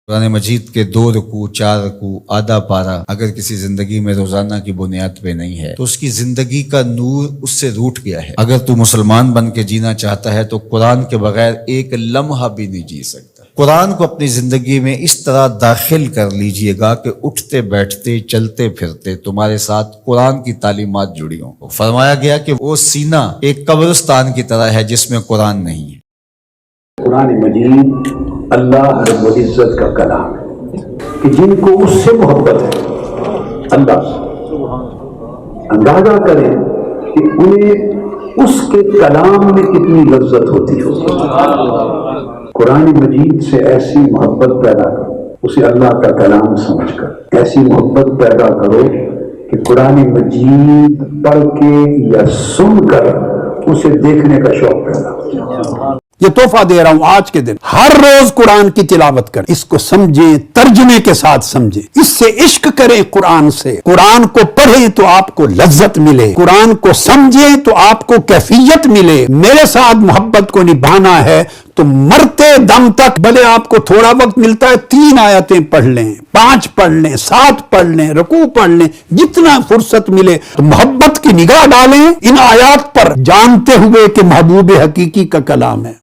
قرآن مجید کے 2 رکوع 4 رکوع آدھا پارہ اگر کسی زندگی میں روزانہ کی بنیاد پہ نہیں ہے تو اس کی زندگی کا نور اس سے روٹ گیا ہے۔ اگر تو مسلمان بن کے جینا چاہتا ہے تو قرآن کے بغیر ایک لمحہ بھی نہیں جی سکتا۔ قرآن کو اپنی زندگی میں اس طرح داخل کر لیجئے گا کہ اٹھتے بیٹھتے چلتے پھرتے تمہارے ساتھ قرآن کی تعلیمات جڑی ہوں۔ فرمایا گیا کہ وہ سینہ ایک قبرستان کی طرح ہے جس میں قرآن نہیں ہے۔ قرآن مجید اللہ رب العزت کا کلام ہے کہ جن کو اس سے محبت ہے اللہ اندازہ کریں کہ انہیں اس کے کلام میں کتنی لذت ہوتی ہوگی۔ قرآن مجید سے ایسی محبت پیدا کرو، اسے اللہ کا کلام سمجھ کر ایسی محبت پیدا کرو کہ قرآن مجید پڑھ کے یا سن کر اسے دیکھنے کا شوق پیدا ہو۔ یہ تحفہ دے رہا ہوں آج کے دن، ہر روز قرآن کی تلاوت کریں، اس کو سمجھیں، ترجمے کے ساتھ سمجھیں، اس سے عشق کریں قرآن سے۔ قرآن کو پڑھیں تو آپ کو لذت ملے، قرآن کو سمجھیں تو آپ کو کیفیت ملے۔ میرے ساتھ محبت کو نبھانا ہے تو مرتے دم تک بھلے آپ کو تھوڑا وقت ملتا ہے 3 آیتیں پڑھ لیں، 5 پڑھ لیں، 7 پڑھ لیں، رکوع پڑھ لیں، جتنا فرصت ملے تو محبت کی نگاہ ڈالیں ان آیات پر، جانتے ہوئے کہ محبوب حقیقی کا کلام ہے۔